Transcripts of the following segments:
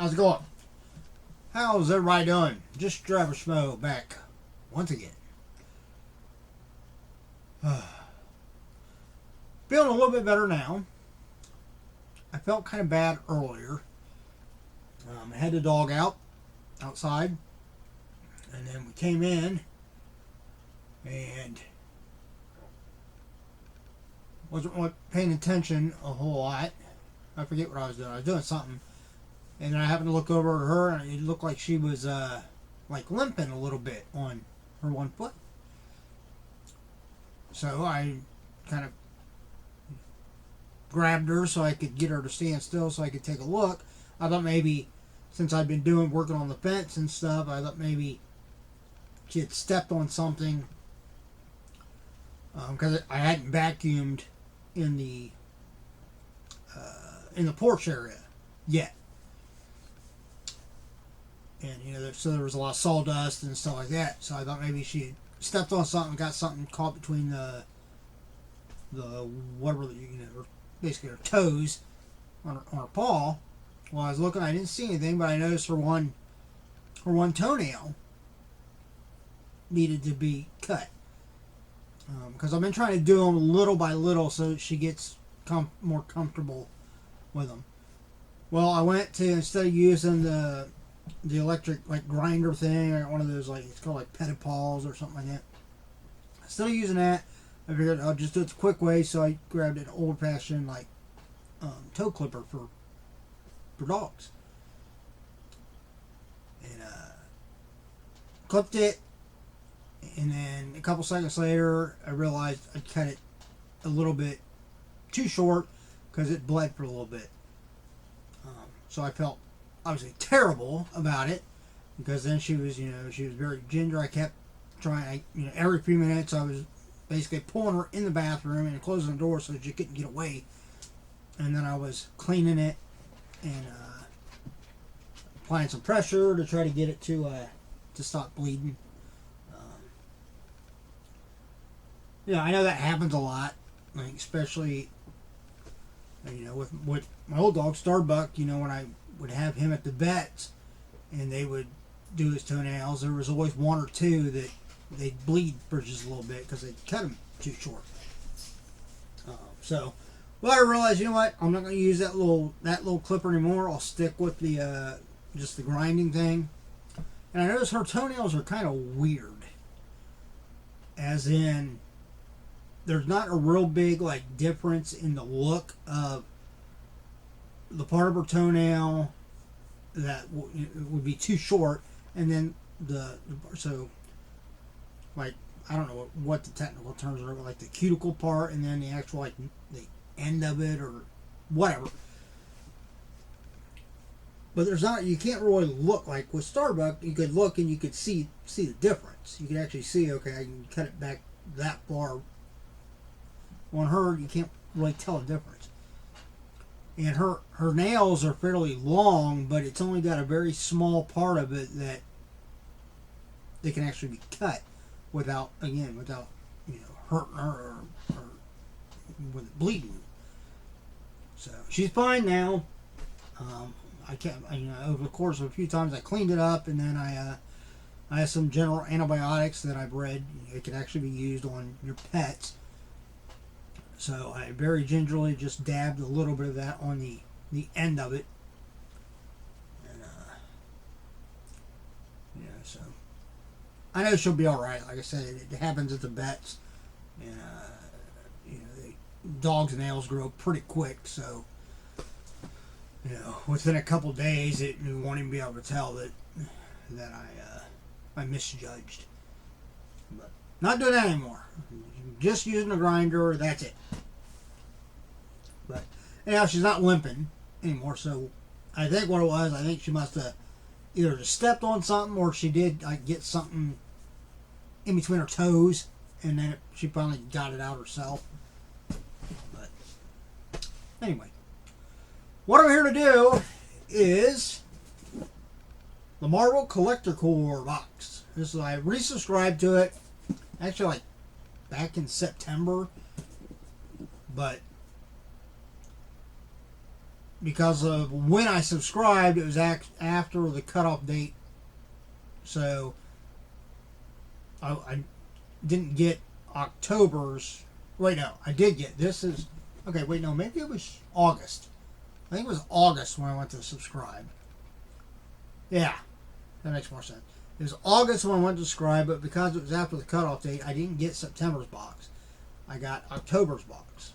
How's it going? How's everybody doing? Just Average Schmo back once again. Feeling a little bit better now. I felt kind of bad earlier. I had the dog outside, and then we came in and wasn't really paying attention a whole lot. I forget what I was doing. I was doing something, and then I happened to look over at her, and it looked like she was like limping a little bit on her one foot. So I kind of grabbed her so I could get her to stand still so I could take a look. I thought maybe, since I'd been working on the fence and stuff, I thought maybe she had stepped on something, because I hadn't vacuumed in the porch area yet. And, you know, so there was a lot of sawdust and stuff like that. So I thought maybe she had stepped on something, got something caught between the whatever, you know, basically her toes on her paw. While I was looking, I didn't see anything, but I noticed her one toenail needed to be cut. Because I've been trying to do them little by little so she gets more comfortable with them. Well, I went to, instead of using the electric like grinder thing, I got one of those, like, it's called like Pedipals or something like that. Instead of using that, I figured I'll just do it the quick way, so I grabbed an old-fashioned like toe clipper for dogs, and clipped it, and then a couple seconds later I realized I cut it a little bit too short because it bled for a little bit. So I felt obviously terrible about it, because then she was very ginger. I kept trying, every few minutes I was basically pulling her in the bathroom and closing the door so she couldn't get away, and then I was cleaning it and applying some pressure to try to get it to stop bleeding. I know that happens a lot, like, especially with my old dog Starbuck. When I would have him at the vet's and they would do his toenails, there was always one or two that they'd bleed for just a little bit because they cut them too short. Well, I realized, you know what? I'm not going to use that little clipper anymore. I'll stick with the just the grinding thing. And I noticed her toenails are kind of weird. As in, there's not a real big like difference in the look of the part of her toenail that would be too short, and then so like, I don't know what the technical terms are, like the cuticle part, and then the actual like the end of it or whatever. But you can't really look, like with Starbuck, you could look and you could see the difference. You could actually see, okay, I can cut it back that far. On her, you can't really tell the difference. And her nails are fairly long, but it's only got a very small part of it that they can actually be cut without hurting her or with it bleeding. So she's fine now. Over the course of a few times I cleaned it up, and then I have some general antibiotics that I've read it can actually be used on your pets. So I very gingerly just dabbed a little bit of that on the end of it, and so I know she'll be all right. Like I said, it happens at the vets, and dogs' nails grow pretty quick, so within a couple days, you won't even be able to tell that I misjudged. But not doing that anymore. Just using a grinder. That's it. But anyhow, she's not limping anymore. So I think what it was, I think she must have either just stepped on something, or she did get something in between her toes, and then she finally got it out herself. But anyway, what I'm here to do is the Marvel Collector Core box. I resubscribed to it actually like back in September, but because of when I subscribed, it was after the cutoff date. So I didn't get October's. Wait, no, I did get. This is okay. Wait, no, maybe it was August. I think it was August when I went to subscribe. Yeah, that makes more sense. It was August when I went to subscribe, but because it was after the cutoff date, I didn't get September's box. I got October's box,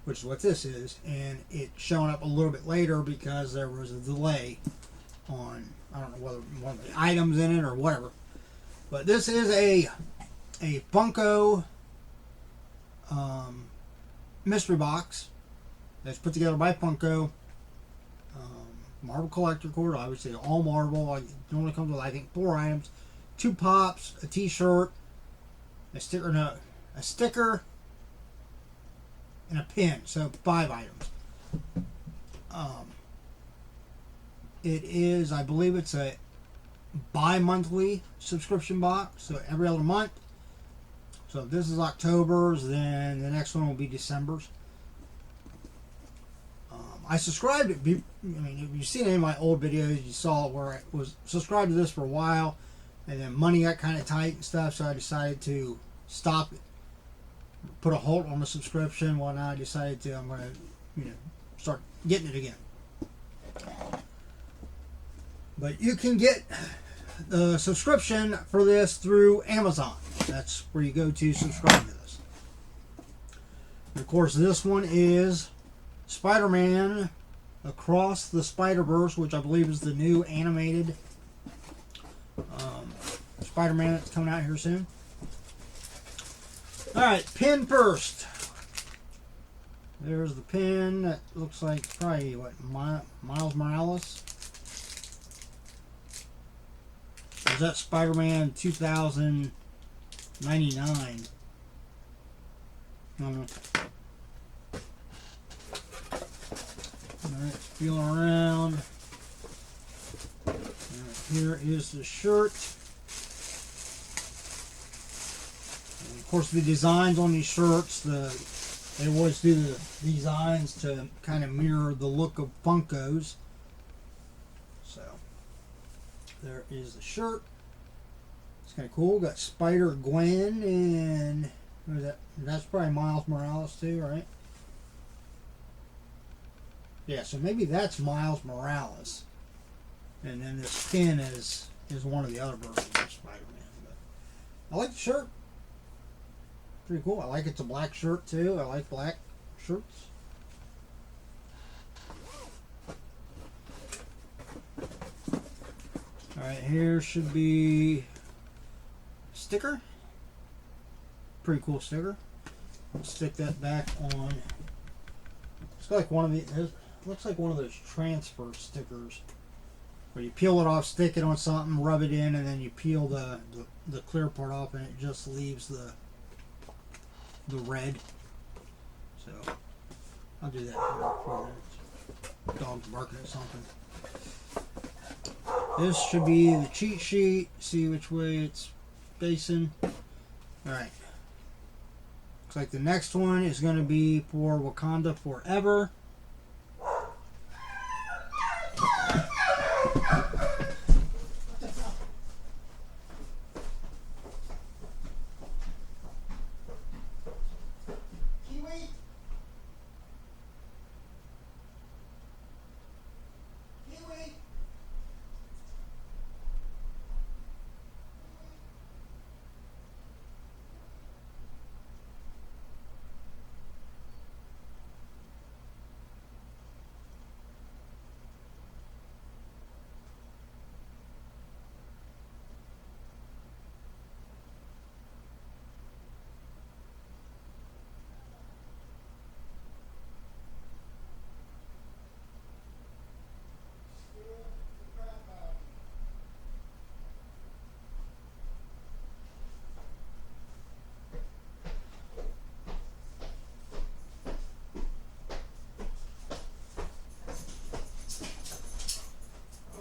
which is what this is, and it's showing up a little bit later because there was a delay on, I don't know whether one of the items in it or whatever. But this is a Funko mystery box that's put together by Funko. Marvel collector cord, obviously all Marvel. It normally comes with, I think, 4 items, 2 pops, a T-shirt, a sticker, and a pin. So 5 items. It is, I believe, it's a bi-monthly subscription box, so every other month. So if this is October's, then the next one will be December's. I subscribed. I mean, if you've seen any of my old videos, you saw where I was subscribed to this for a while, and then money got kind of tight and stuff, so I decided to stop it, put a halt on the subscription. Well, now I decided to, I'm going to, start getting it again. But you can get the subscription for this through Amazon. That's where you go to subscribe to this. And of course, this one is Spider-Man Across the Spiderverse, which I believe is the new animated Spider-Man that's coming out here soon. Alright, pin first. There's the pin. That looks like probably, what, Miles Morales? Or is that Spider-Man 2099? I don't know. Alright, feeling around. Alright, here is the shirt. And of course, the designs on these shirts, they always do the designs to kind of mirror the look of Funkos. So, there is the shirt. It's kind of cool. Got Spider-Gwen and what is that? That's probably Miles Morales too, right? Yeah, so maybe that's Miles Morales. And then this pin is one of the other versions of Spider-Man. But I like the shirt. Pretty cool. I like it's a black shirt too. I like black shirts. Alright, here should be a sticker. Pretty cool sticker. Let's stick that back on. It's like one of the, looks like one of those transfer stickers where you peel it off, stick it on something, rub it in, and then you peel the clear part off, and it just leaves the red. So I'll do that for a dog's barking at something. This should be the cheat sheet. See which way it's facing. Alright. Looks like the next one is going to be for Wakanda Forever.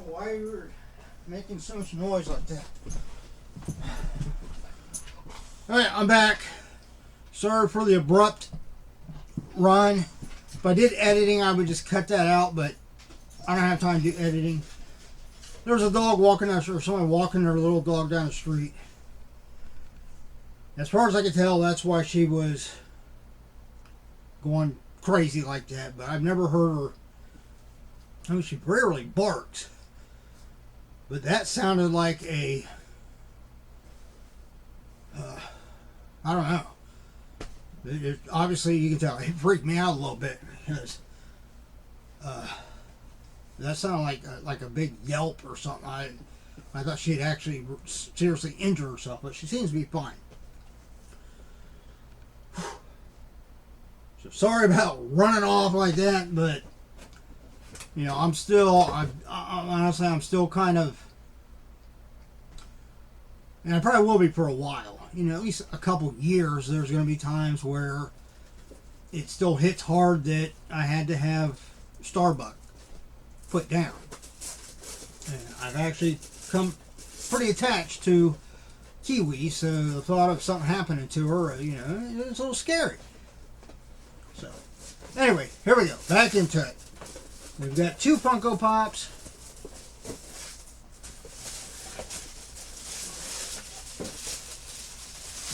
Why you were making so much noise like that? Alright, I'm back. Sorry for the abrupt run. If I did editing, I would just cut that out, but I don't have time to do editing. There's a dog walking down the street, or someone walking their little dog down the street. As far as I can tell, that's why she was going crazy like that, but I've never heard her. I mean, she rarely barks, but that sounded like a I don't know. Obviously, you can tell it freaked me out a little bit because that sounded like a big yelp or something. I thought she had actually seriously injured herself, but she seems to be fine. So sorry about running off like that, but you know, I'm honestly, I'm still kind of, and I probably will be for a while. You know, at least a couple years. There's going to be times where it still hits hard that I had to have Starbuck put down. And I've actually come pretty attached to Kiwi, so the thought of something happening to her, you know, it's a little scary. So, anyway, here we go. Back into it. We've got 2 Funko Pops.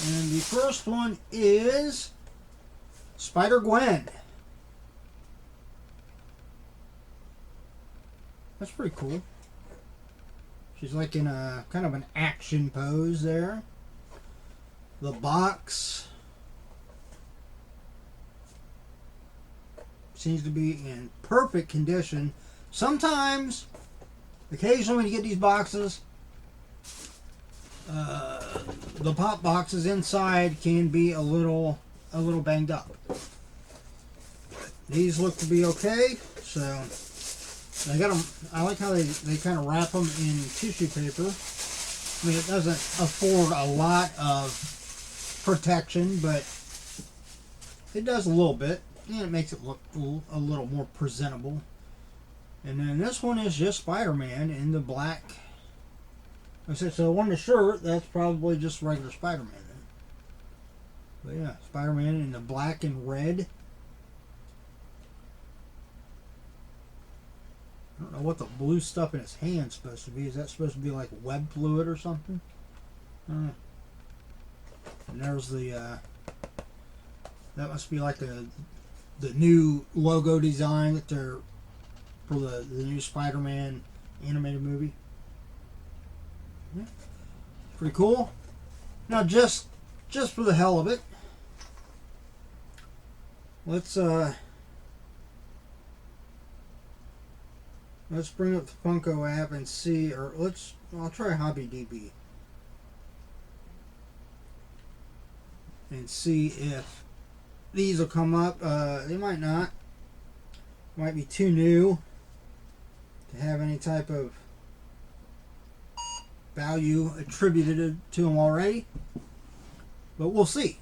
And the first one is Spider-Gwen. That's pretty cool. She's like in a kind of an action pose there. The box seems to be in perfect condition. Sometimes, occasionally when you get these boxes, the pop boxes inside can be a little banged up. These look to be okay, so I got them. I like how they kind of wrap them in tissue paper. I mean, it doesn't afford a lot of protection, but it does a little bit, and it makes it look a little more presentable. And then this one is just Spider-Man in the black. I said, so on the shirt, that's probably just regular Spider-Man then. But yeah, Spider-Man in the black and red. I don't know what the blue stuff in his hand's supposed to be. Is that supposed to be like web fluid or something? And there's the, that must be like the new logo design that they're, for the new Spider-Man animated movie. Yeah. Pretty cool. Now, just for the hell of it, let's bring up the Funko app and see, or I'll try Hobby DB and see if these will come up. They might not. Might be too new to have any type of value attributed to them already, but we'll see.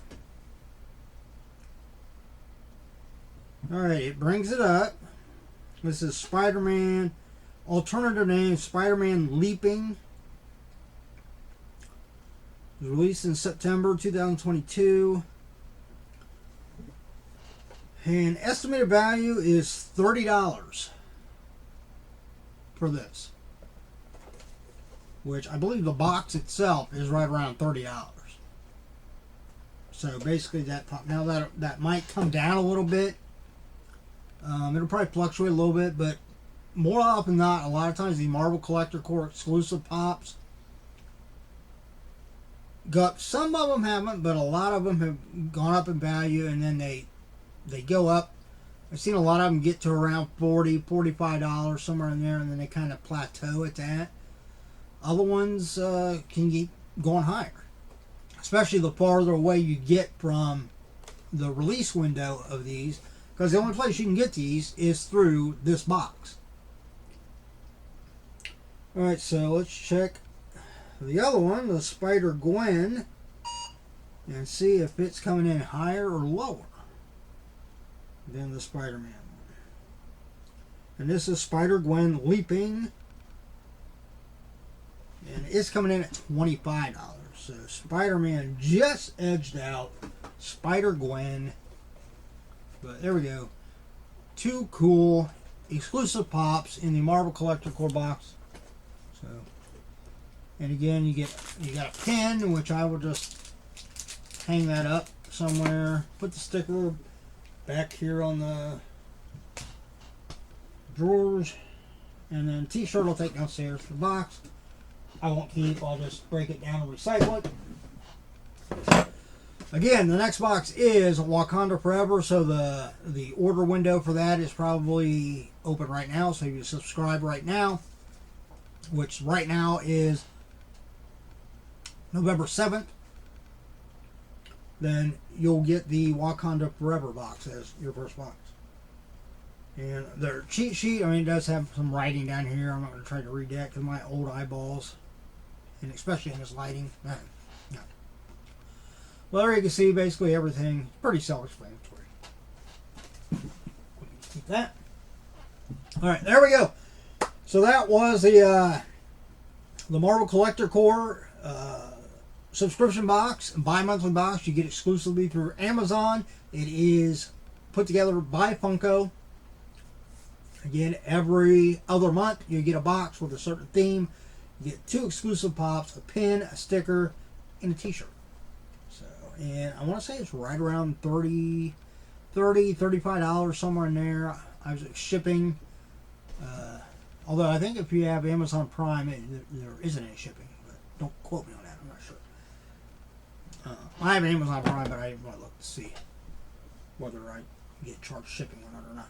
Alright, it brings it up. This is Spider-Man, alternative name, Spider-Man Leaping. It was released in September 2022. And estimated value is $30 for this. Which I believe the box itself is right around $30. So basically now that might come down a little bit. It'll probably fluctuate a little bit, but more often than not, a lot of times the Marvel Collector Core exclusive pops go up. Some of them haven't, but a lot of them have gone up in value, and then they go up. I've seen a lot of them get to around $40, $45, somewhere in there, and then they kind of plateau at that. Other ones can keep going higher, especially the farther away you get from the release window of these, because the only place you can get these is through this box. Alright, so let's check the other one, the Spider-Gwen, and see if it's coming in higher or lower than the Spider-Man one. And this is Spider-Gwen Leaping, and it's coming in at $25. So Spider-Man just edged out Spider-Gwen. But there we go. 2 cool exclusive pops in the Marvel Collector Core box. So, and again, you got a pin, which I will just hang that up somewhere. Put the sticker back here on the drawers, and then t-shirt I'll take downstairs for the box. I won't keep. I'll just break it down and recycle it. Again, the next box is Wakanda Forever, so the order window for that is probably open right now. So you subscribe right now, which right now is November 7th. Then you'll get the Wakanda Forever box as your first box. And their cheat sheet, I mean, it does have some writing down here. I'm not going to try to read that because my old eyeballs, and especially in this lighting. No. Well, there you can see basically everything. Pretty self-explanatory. Keep that. All right, there we go. So that was the Marvel Collector Core subscription box, bi-monthly box. You get exclusively through Amazon. It is put together by Funko. Again, every other month you get a box with a certain theme. You get 2 exclusive pops, a pin, a sticker, and a t-shirt. So, and I want to say it's right around $35 somewhere in there. I was shipping. Although I think if you have Amazon Prime, there isn't any shipping. But don't quote me on that. I'm not sure. I have Amazon Prime, but I didn't want to look to see whether I get charged shipping on it or not.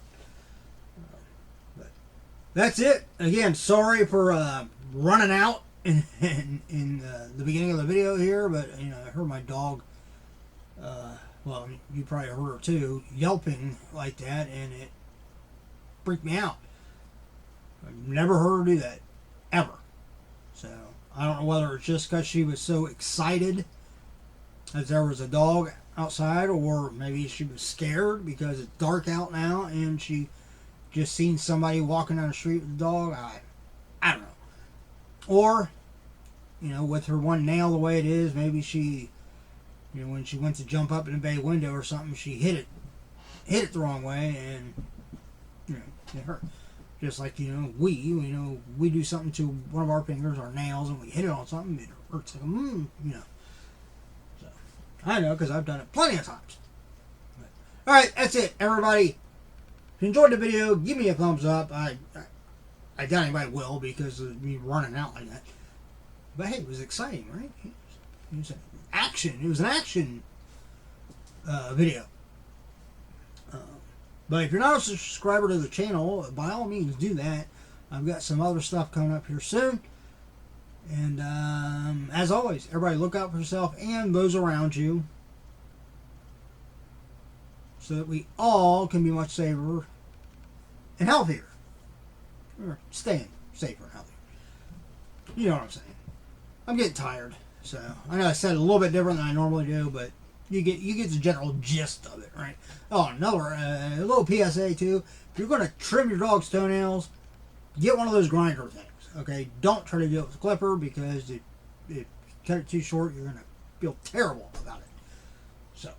But that's it. Again, sorry for running out in the beginning of the video here, but I heard my dog. Well, you probably heard her too, yelping like that, and it freaked me out. I've never heard her do that, ever. So, I don't know whether it's just because she was so excited that there was a dog outside, or maybe she was scared because it's dark out now, and she just seen somebody walking down the street with a dog. I don't know. Or, with her one nail the way it is, maybe she, when she went to jump up in the bay window or something, she hit it the wrong way, and, it hurt. Just like, we do something to one of our fingers, our nails, and we hit it on something, it hurts like So, I know, because I've done it plenty of times. Alright, that's it, everybody. If you enjoyed the video, give me a thumbs up. I doubt anybody will because of me running out like that. But hey, it was exciting, right? It was an action. It was an action video. But if you're not a subscriber to the channel, by all means do that. I've got some other stuff coming up here soon. And as always, everybody look out for yourself and those around you, so that we all can be much safer and healthier. Or staying safer and healthier. You know what I'm saying. I'm getting tired. So I know I said it a little bit different than I normally do, but you get the general gist of it, right? Oh, another a little PSA too. If you're going to trim your dog's toenails, get one of those grinder things. Okay, don't try to do it with a clipper, because if you cut it too short, you're going to feel terrible about it. So,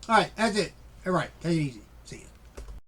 all right, that's it. All right, take it easy.